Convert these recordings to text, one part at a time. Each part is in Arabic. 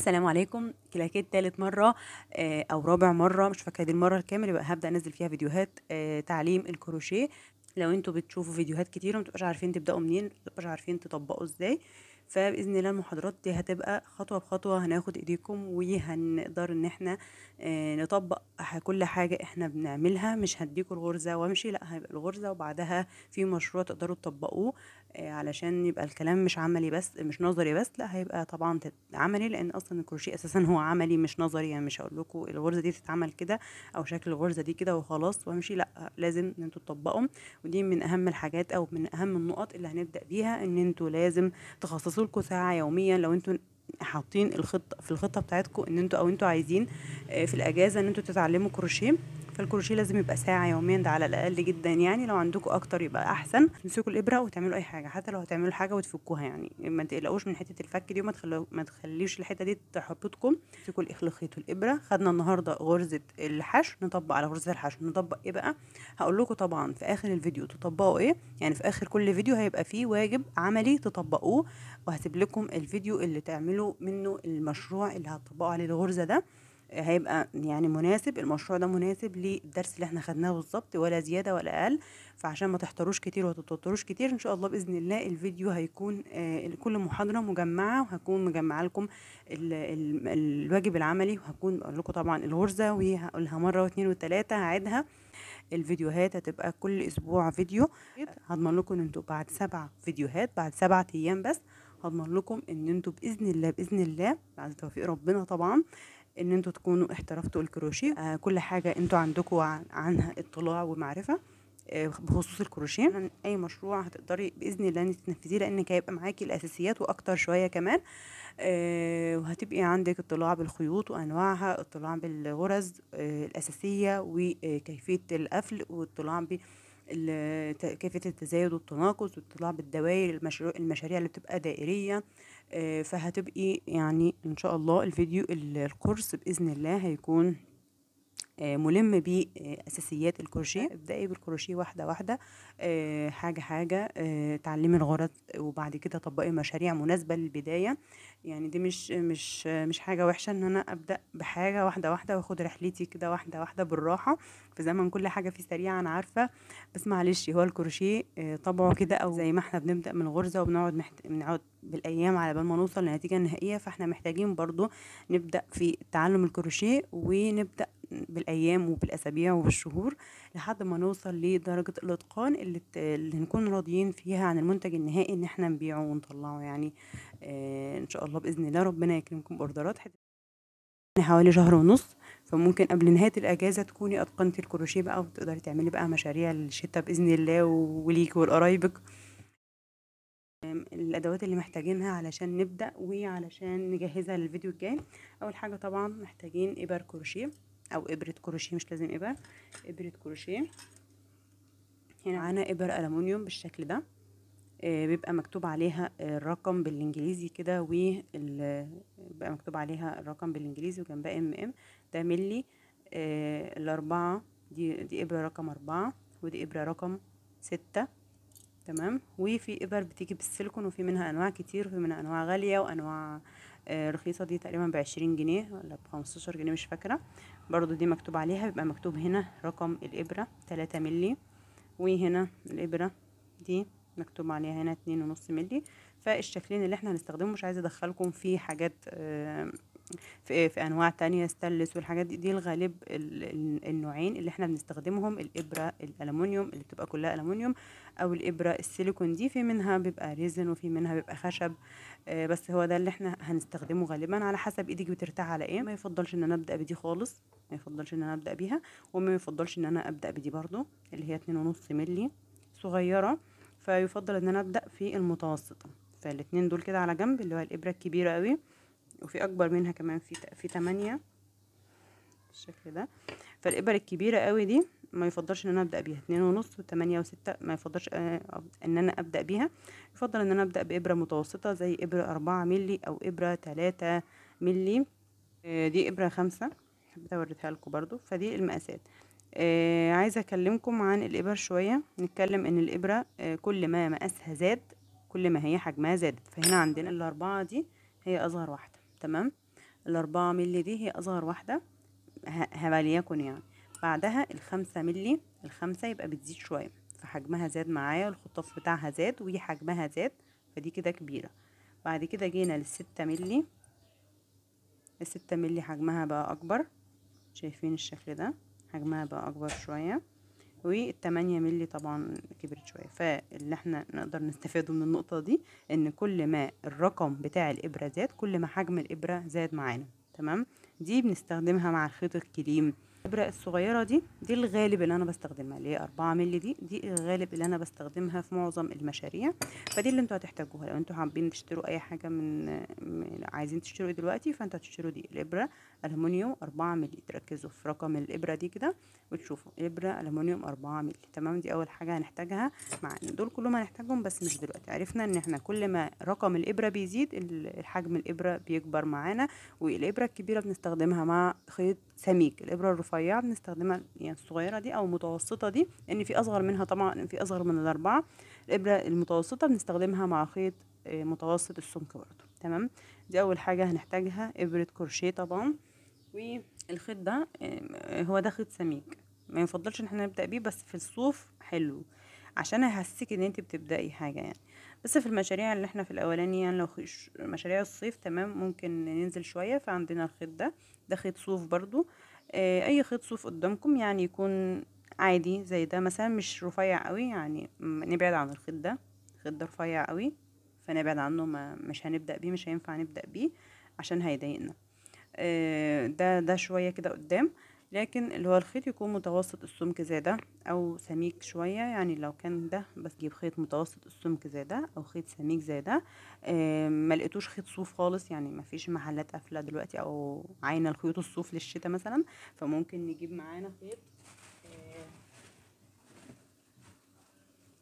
السلام عليكم. كلاكيت تالت مرة أو رابع مرة، مش فاكرة دي المرة الكامل، يبقى هبدأ أنزل فيها فيديوهات تعليم الكروشيه. لو انتوا بتشوفوا فيديوهات كتير ومتبقاش عارفين تبدأوا منين، متبقاش عارفين تطبقوا ازاي، فبإذن الله المحاضرات دي هتبقى خطوة بخطوة، هناخد ايديكم وهنقدر ان احنا نطبق كل حاجة احنا بنعملها. مش هديكوا الغرزة وامشي، لا، هيبقى الغرزة وبعدها في مشروع تقدروا تطبقوه، علشان يبقى الكلام مش عملي بس، مش نظري بس، لا هيبقى طبعا عملي، لان اصلا الكروشيه اساسا هو عملي مش نظري. يعني مش هقول لكم الغرزه دي تتعمل كده او شكل الغرزه دي كده وخلاص وامشي، لا، لازم ان انتوا تطبقوا. ودي من اهم الحاجات او من اهم النقط اللي هنبدا بيها، ان انتوا لازم تخصصوا لكم ساعه يوميا. لو انتوا حاطين الخطه بتاعتكم ان انتوا او انتوا عايزين في الاجازه ان انتوا تتعلموا كروشيه، فالكروشيه لازم يبقى ساعة يوميا، ده على الأقل جدا. يعني لو عندكم أكتر يبقى أحسن. تمسكوا الإبرة وتعملوا أي حاجة، حتى لو هتعملوا حاجة وتفكوها، يعني ما تقلقوش من حتة الفك دي، ما تخليوش الحتة دي تحبطكم. تمسكوا الخيط والإبرة. خدنا النهاردة غرزة الحشو، نطبق على غرزة الحشو. نطبق إيه بقى؟ هقول لكم طبعا في آخر الفيديو تطبقوا إيه. يعني في آخر كل فيديو هيبقى فيه واجب عملي تطبقوه، وهسيب لكم الفيديو اللي تعملوا منه المشروع اللي هتطبقوا عليه الغرزة ده. هيبقى يعني مناسب، المشروع ده مناسب للدرس اللي احنا خدناه بالظبط، ولا زيادة ولا أقل. فعشان ما تحتروش كتير وتتوتروش كتير، ان شاء الله بإذن الله الفيديو هيكون كل محاضرة مجمعة، وهكون مجمعة لكم الواجب العملي، وهكون بقول لكم طبعا الغرزة، وهقولها مرة واثنين وثلاثة، هعيدها. الفيديوهات هتبقى كل أسبوع فيديو. هضمن لكم ان انتوا بعد 7 فيديوهات، بعد 7 أيام بس، هضمن لكم ان انتوا بإذن الله بإذن الله بعد توفيق ربنا طبعا، ان انتوا تكونوا احترفتوا الكروشيه. كل حاجه انتوا عندكم عنها اطلاع ومعرفه بخصوص الكروشيه. اي مشروع هتقدري باذن الله انك تنفذيه، لانك هيبقى معاكي الاساسيات واكتر شويه كمان. وهتبقي عندك اطلاع بالخيوط وانواعها، اطلاع بالغرز الاساسيه، وكيفيه القفل، واطلاع كيفية التزايد والتناقص، واطلاع بالدوائر، المشاريع اللي بتبقى دائرية. فهتبقي يعني ان شاء الله الكورس باذن الله هيكون ملم بأساسيات الكروشيه. ابدأي بالكروشيه واحدة واحدة، حاجة حاجة، تعلمي الغرز، وبعد كده طبقي مشاريع مناسبة للبداية. يعني دي مش حاجة وحشة ان انا ابدأ بحاجة واحدة واحدة واخد رحلتي كده واحدة واحدة بالراحة، في زمن كل حاجة فيه سريعة، انا عارفة. بس معلش، هو الكروشيه طبعه كده، او زي ما احنا بنبدأ من الغرزة وبنقعد بنقعد بالأيام على بال ما نوصل لنتيجة نهائية، فاحنا محتاجين برضو نبدأ في تعلم الكروشيه، ونبدأ بالايام وبالاسابيع وبالشهور، لحد ما نوصل لدرجه الاتقان اللي نكون راضيين فيها عن المنتج النهائي، ان احنا نبيعه ونطلعه. يعني ان شاء الله باذن الله ربنا يكرمكم باوردرات حوالي شهر ونص. فممكن قبل نهايه الاجازه تكوني اتقنتي الكروشيه بقى، وتقدري تعملي بقى مشاريع للشتاء باذن الله، وليكي ولقرايبك. الادوات اللي محتاجينها علشان نبدا وعلشان نجهزها للفيديو الجاي. اول حاجه طبعا محتاجين ابر كروشيه او ابره كروشيه، مش لازم ابره كروشيه. هنا معانا ابر الومنيوم بالشكل ده، بيبقى مكتوب عليها الرقم بالانجليزي كده، بيبقى مكتوب عليها الرقم بالانجليزي وجنبها ام. ده ملي. الاربعة دي ابره رقم 4، ودي ابره رقم 6. تمام. وفي ابر بتيجي بالسيليكون، وفي منها انواع كتير، وفي منها انواع غاليه وانواع رخيصه. دي تقريبا ب20 جنيه ولا ب15 جنيه، مش فاكره. برضو دي مكتوب عليها، بيبقى مكتوب هنا رقم الابره 3 ملي، وهنا الابره دي مكتوب عليها هنا 2.5 ملي. فالشكلين اللي احنا هنستخدمه، مش عايزه ادخلكم في حاجات في انواع تانية ستانلس والحاجات دي الغالب النوعين اللي احنا بنستخدمهم: الابره الالومنيوم اللي بتبقى كلها الومنيوم، او الابره السيليكون. دي في منها بيبقى ريزن وفي منها بيبقى خشب، بس هو ده اللي احنا هنستخدمه غالبا، على حسب ايدك بترتاح على ايه. ما يفضلش ان انا ابدا بدي خالص، ما يفضلش ان انا ابدا بيها، وما يفضلش ان انا ابدا بدي برضو اللي هي 2.5 ملي صغيره. فيفضل ان انا ابدا في المتوسطه. فالاتنين دول كده على جنب، اللي هو الابره الكبيره قوي، وفي اكبر منها كمان، في 8 بالشكل ده. فالابر الكبيره قوي دي ما يفضلش ان انا ابدا بيها 2.5 و8 و6، ما يفضلش ان انا ابدا بيها. يفضل ان انا ابدا بابره متوسطه، زي ابره 4 ملي او ابره 3 ملي. دي ابره 5، حبيت اوريها لكم برضو. فدي المقاسات. عايزه اكلمكم عن الابر شويه. نتكلم ان الابره كل ما مقاسها زاد، كل ما هي حجمها زادت. فهنا عندنا الاربعه دي هي اصغر واحده. تمام. ال4 مللي دي هي اصغر واحدة وليكن يعني. بعدها ال5 مللي، ال5 يبقى بتزيد شوية، فحجمها زاد معايا، الخطاف بتاعها زاد وحجمها زاد، فدي كده كبيرة. بعد كده جينا لل6 مللي، ال6 مللي حجمها بقى اكبر، شايفين الشكل ده، حجمها بقى اكبر شوية. وال8 مللي طبعا كبرت شوية. فاللي احنا نقدر نستفاده من النقطة دي ان كل ما الرقم بتاع الابرة زاد كل ما حجم الابرة زاد معانا. تمام. دي بنستخدمها مع الخيط الكليم. الابرة الصغيرة دي الغالب اللي انا بستخدمها، اللي هي 4 مللي دي الغالب اللي انا بستخدمها في معظم المشاريع. فدي اللي انتوا هتحتاجوها لو انتوا حابين تشتروا اي حاجة عايزين تشتروا دلوقتي، فانتوا هتشتروا دي الابرة ألمونيوم 4 مللي. تركزوا في رقم الابرة دي كده وتشوفوا إبرة ألمونيوم 4 مللي. تمام. دي أول حاجة هنحتاجها، مع إن دول كلهم هنحتاجهم بس مش دلوقتي. عرفنا إن احنا كل ما رقم الإبرة بيزيد الحجم الإبرة بيكبر معانا. والإبرة الكبيرة بنستخدمها مع خيط سميك، الإبرة الرفيعة بنستخدمها يعني الصغيرة دي أو المتوسطة دي، لأن في أصغر منها طبعا، في أصغر من ال4. الإبرة المتوسطة بنستخدمها مع خيط متوسط السمك برضه. تمام. دي أول حاجة هنحتاجها، إبرة كروشيه طبعا. والخيط ده هو ده خيط سميك، ما يفضلش ان احنا نبدأ بيه، بس في الصوف حلو عشان هيحسسك ان انت بتبدأي حاجة يعني. بس في المشاريع اللي احنا في الاولاني يعني لو مشاريع الصيف تمام ممكن ننزل شوية. فعندنا الخيط ده خيط صوف برضو. اي خيط صوف قدامكم يعني يكون عادي زي ده مثلا، مش رفيع قوي يعني، نبعد عن الخيط ده. الخيط ده رفيع قوي فنبعد عنه، مش هنبدأ بيه، مش هينفع نبدأ بيه عشان هيضايقنا. ده شوية كده قدام. لكن اللي هو الخيط يكون متوسط السمك زي ده او سميك شوية، يعني لو كان ده بس جيب خيط متوسط السمك زي ده او خيط سميك زي ده. ما لقيتوش خيط صوف خالص، يعني ما فيش محلات قافلة دلوقتي او عاينة الخيوط الصوف للشتاء مثلا، فممكن نجيب معانا خيط. آه،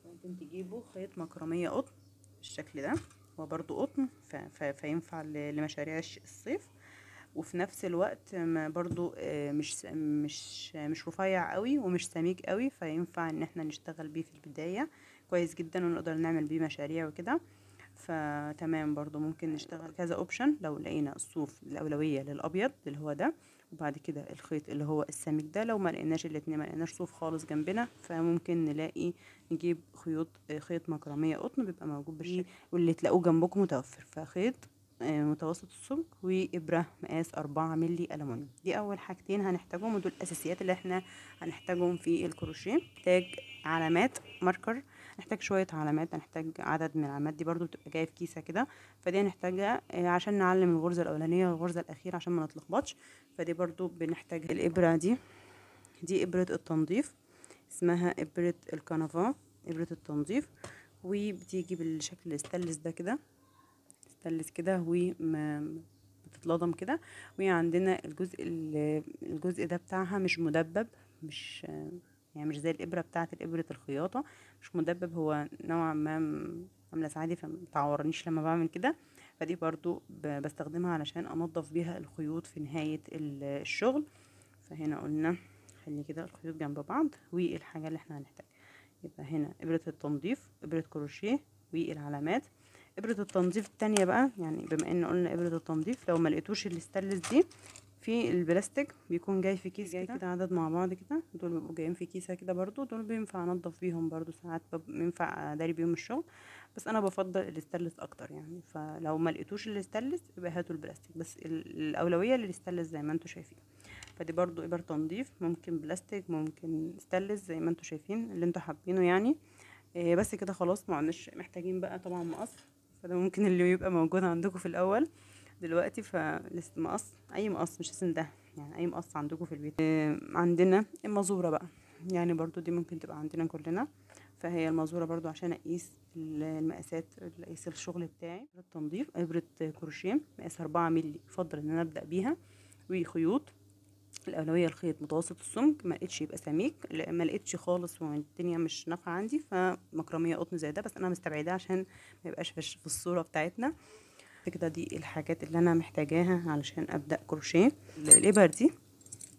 ممكن تجيبوا خيط مكرمية قطن بالشكل ده، هو برضو قطن فينفع لمشاريع الصيف. وفي نفس الوقت ما برضو مش رفيع قوي ومش سميك قوي، فينفع ان احنا نشتغل بيه في البداية كويس جدا ونقدر نعمل بيه مشاريع وكده. فتمام برضو ممكن نشتغل كذا اوبشن. لو لقينا الصوف الاولوية للابيض اللي هو ده، وبعد كده الخيط اللي هو السميك ده. لو ما لقيناش الاتنين، ما لقيناش صوف خالص جنبنا، فممكن نجيب خيط مكرمية قطن بيبقى موجود بالشكل واللي تلاقوه جنبكم متوفر. فخيط متوسط السمك وإبرة مقاس 4 مللي ألمونيوم. دي أول حاجتين هنحتاجهم، ودول الأساسيات اللي احنا هنحتاجهم في الكروشيه. نحتاج علامات ماركر، نحتاج شوية علامات، هنحتاج عدد من العلامات دي برضو بتبقى جاية في كيسة كده. فدي هنحتاجها عشان نعلم الغرزة الأولانية والغرزة الأخيرة عشان ما نتلخبطش. فدي برضو بنحتاج الإبرة دي إبرة التنظيف، اسمها إبرة الكنفا، إبرة التنظيف. وبتيجي بالشكل الستانلس ده كده، ستانلس كده وما بتتلضم كده. وعندنا الجزء ده بتاعها مش مدبب، مش يعني مش زي الإبرة بتاعة الإبرة الخياطة، مش مدبب، هو نوعا ما أملس عادي، فمتعورنيش لما بعمل كده. فدي برضو بستخدمها علشان أنظف بيها الخيوط في نهاية الشغل. فهنا قلنا خلي كده الخيوط جنب بعض. والحاجة اللي احنا هنحتاجها يبقى هنا إبرة التنظيف، إبرة كروشيه، والعلامات. إبرة التنظيف التانية بقى، يعني بما ان قلنا إبرة التنظيف، لو ما لقيتوش الستانلس دي في البلاستيك بيكون جاي في كيس كده عدد مع بعض كده، دول بيبقوا جايين في كيسة كده برضو، دول بينفع انضف بيهم برضو ساعات، بينفع اداري بيهم الشغل. بس انا بفضل الستانلس اكتر يعني. فلو ما لقيتوش الستانلس يبقى هاتوا البلاستيك، بس الاولوية للستانلس زي ما انتوا شايفين. فدي برضو إبر تنظيف، ممكن بلاستيك ممكن ستانلس زي ما انتوا شايفين اللي انتوا حابينه يعني. بس كده خلاص، ما عدناش محتاجين بقى طبعا مقص، فده ممكن اللي يبقى موجود عندكم في الاول دلوقتي. مقص، اي مقص مش لازم ده يعني، اي مقص عندكم في البيت. عندنا المازوره بقى، يعني برضو دي ممكن تبقى عندنا كلنا. فهي المازوره برضو عشان اقيس المقاسات، اقيس الشغل بتاعي. التنظيف ابره كروشيه مقاس 4 مللي، يفضل ان انا ابدا بيها. وخيوط الاولويه الخيط متوسط السمك، ما لقيتش يبقى سميك، ما لقيتش خالص والدنيا مش نافعه عندي، فمكرميه قطن زي ده، بس انا مستبعداه عشان ما يبقاش في الصوره بتاعتنا كده. دي الحاجات اللي انا محتاجاها علشان ابدا كروشيه. الابر دي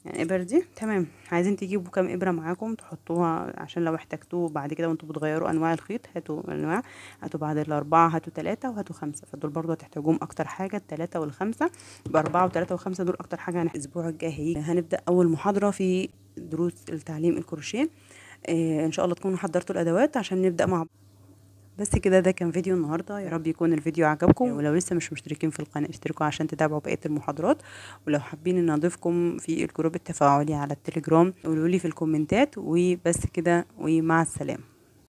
يعني الابر دي تمام. عايزين تجيبوا كام ابره معاكم تحطوها عشان لو احتجتوه بعد كده وانتوا بتغيروا انواع الخيط. هاتوا انواع، هاتوا بعد الاربعه هاتوا 3 وهاتوا 5، فدول برضو هتحتاجوهم اكتر حاجه ال3 وال5. يبقى 4 و3 و5 دول اكتر حاجه. الاسبوع الجاي هنبدا اول محاضره في دروس التعليم الكروشيه. ان شاء الله تكونوا حضرتوا الادوات عشان نبدا مع بعض. بس كده، ده كان فيديو النهارده. يا رب يكون الفيديو عجبكم، ولو لسه مش مشتركين في القناه اشتركوا عشان تتابعوا بقيه المحاضرات. ولو حابين ان اضيفكم في الجروب التفاعلي على التليجرام قولوا لي في الكومنتات. وبس كده، ومع السلامه.